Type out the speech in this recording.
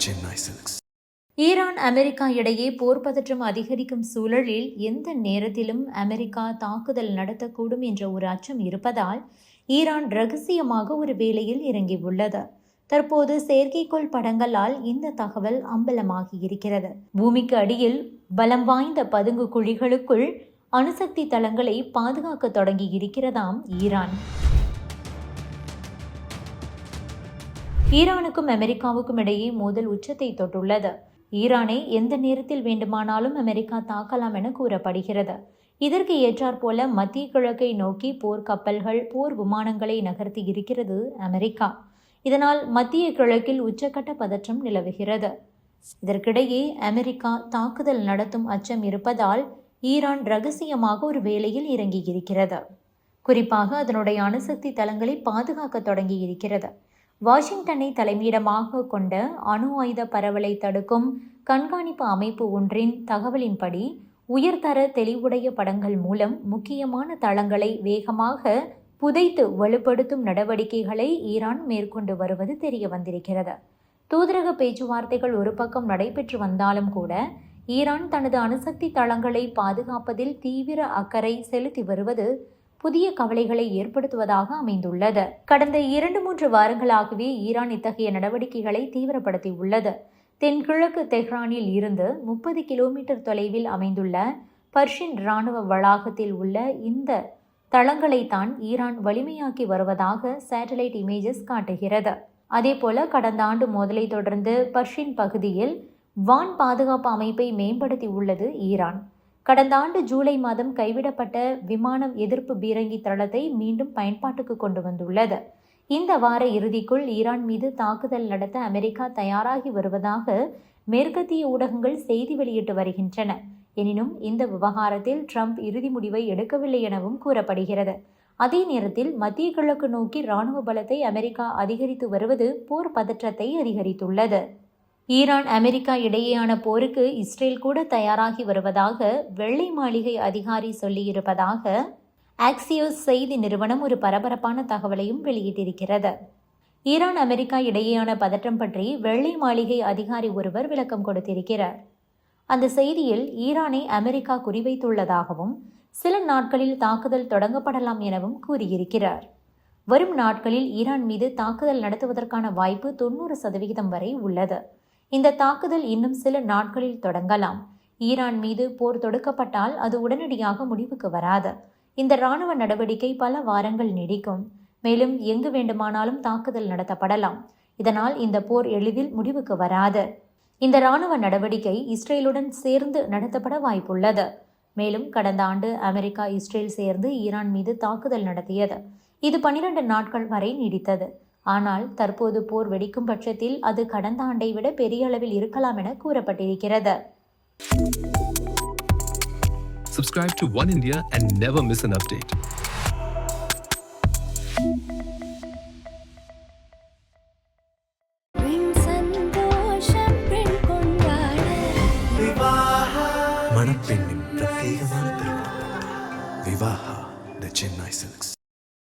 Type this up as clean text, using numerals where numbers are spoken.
Chennai Silks. Iran America இடையே போர் பதற்றம் அதிகரிக்கும் சூழலில் எந்த நேரத்திலும் அமெரிக்கா தாக்குதல் நடத்தக்கூடும் என்ற ஒரு அச்சம் இருப்பதால் ஈரான் ரகசியமாக ஒரு வேலையில் இறங்கியுள்ளது. தற்போது செயற்கைக்கோள் படங்களால் இந்த தகவல் அம்பலமாகி இருக்கிறது. பூமிக்கு அடியில் பலம் வாய்ந்த பதுங்கு குழிகளுக்குள் அணுசக்தி தளங்களை பாதுகாக்க தொடங்கி இருக்கிறதாம் ஈரான். ஈரானுக்கும் அமெரிக்காவுக்கும் இடையே மோதல் உச்சத்தை தொட்டுள்ளது. ஈரானை எந்த நேரத்தில் வேண்டுமானாலும் அமெரிக்கா தாக்கலாம் என கூறப்படுகிறது. இதற்கு ஏற்றாற்போல மத்திய கிழக்கை நோக்கி போர் கப்பல்கள், போர் விமானங்களை நகர்த்தி இருக்கிறது அமெரிக்கா. இதனால் மத்திய கிழக்கில் உச்சக்கட்ட பதற்றம் நிலவுகிறது. இதற்கிடையே அமெரிக்கா தாக்குதல் நடத்தும் அச்சம் இருப்பதால் ஈரான் ரகசியமாக ஒரு வேலையில் இறங்கியிருக்கிறது. குறிப்பாக அதனுடைய அணுசக்தி தளங்களை பாதுகாக்க தொடங்கி இருக்கிறது. வாஷிங்டனை தலைமையிடமாக கொண்ட அணு ஆயுத பரவலை தடுக்கும் கண்காணிப்பு அமைப்பு ஒன்றின் தகவலின்படி உயர்தர தெளிவுடைய படங்கள் மூலம் முக்கியமான தளங்களை வேகமாக புதைத்து வலுப்படுத்தும் நடவடிக்கைகளை ஈரான் மேற்கொண்டு வருவது தெரிய வந்திருக்கிறது. தூதரக பேச்சுவார்த்தைகள் ஒரு பக்கம் நடைபெற்று வந்தாலும் கூட ஈரான் தனது அணுசக்தி தளங்களை பாதுகாப்பதில் தீவிர அக்கறை செலுத்தி வருவது புதிய கவலைகளை ஏற்படுத்துவதாக அமைந்துள்ளது. கடந்த 2-3 வாரங்களாகவே ஈரான் இத்தகைய நடவடிக்கைகளை தீவிரப்படுத்தியுள்ளது. தென்கிழக்கு தெஹ்ரானில் இருந்து 30 கிலோமீட்டர் தொலைவில் அமைந்துள்ள பர்ஷியன் இராணுவ வளாகத்தில் உள்ள இந்த தளங்களைத்தான் ஈரான் வலிமையாக்கி வருவதாக சேட்டலைட் இமேஜஸ் காட்டுகிறது. அதேபோல கடந்த ஆண்டு மோதலை தொடர்ந்து பர்ஷியன் பகுதியில் வான் பாதுகாப்பு அமைப்பை மேம்படுத்தி உள்ளது ஈரான். கடந்த ஆண்டு ஜூலை மாதம் கைவிடப்பட்ட விமானம் எதிர்ப்பு பீரங்கி தளத்தை மீண்டும் பயன்பாட்டுக்கு கொண்டு வந்துள்ளது. இந்த வார இறுதிக்குள் ஈரான் மீது தாக்குதல் நடத்த அமெரிக்கா தயாராகி வருவதாக மேற்கத்திய ஊடகங்கள் செய்தி வெளியிட்டு வருகின்றன. எனினும் இந்த விவகாரத்தில் ட்ரம்ப் இறுதி முடிவை எடுக்கவில்லை எனவும் கூறப்படுகிறது. அதே நேரத்தில் மத்திய கிழக்கு நோக்கி இராணுவ பலத்தை அமெரிக்கா அதிகரித்து வருவது போர் பதற்றத்தை அதிகரித்துள்ளது. ஈரான் அமெரிக்கா இடையேயான போருக்கு இஸ்ரேல் கூட தயாராகி வருவதாக வெள்ளை மாளிகை அதிகாரி சொல்லியிருப்பதாக ஆக்சியோஸ் செய்தி நிறுவனம் ஒரு பரபரப்பான தகவலையும் வெளியிட்டிருக்கிறது. ஈரான் அமெரிக்கா இடையேயான பதற்றம் பற்றி வெள்ளை மாளிகை அதிகாரி ஒருவர் விளக்கம் கொடுத்திருக்கிறார். அந்த செய்தியில் ஈரானை அமெரிக்கா குறிவைத்துள்ளதாகவும் சில நாட்களில் தாக்குதல் தொடங்கப்படலாம் எனவும் கூறியிருக்கிறார். வரும் நாட்களில் ஈரான் மீது தாக்குதல் நடத்துவதற்கான வாய்ப்பு 90% வரை உள்ளது. இந்த தாக்குதல் இன்னும் சில நாட்களில் தொடங்கலாம். ஈரான் மீது போர் தொடுக்கப்பட்டால் அது உடனடியாக முடிவுக்கு வராது. இந்த இராணுவ நடவடிக்கை பல வாரங்கள் நீடிக்கும். மேலும் எங்கு வேண்டுமானாலும் தாக்குதல் நடத்தப்படலாம். இதனால் இந்த போர் எளிதில் முடிவுக்கு வராது. இந்த இராணுவ நடவடிக்கை இஸ்ரேலுடன் சேர்ந்து நடத்தப்பட வாய்ப்புள்ளது. மேலும் கடந்த ஆண்டு அமெரிக்கா, இஸ்ரேல் சேர்ந்து ஈரான் மீது தாக்குதல் நடத்தியது. இது 12 நாட்கள் வரை நீடித்தது. ஆனால் தற்போது போர் வெடிக்கும் பட்சத்தில் அது கடந்த ஆண்டை விட பெரிய அளவில் இருக்கலாம் என கூறப்பட்டிருக்கிறது. Subscribe to One India and never miss an update. மணப்பெண்ணின் பிரத்யேகமான திருமணம் விவாஹா தி சென்னை சில்க்ஸ்.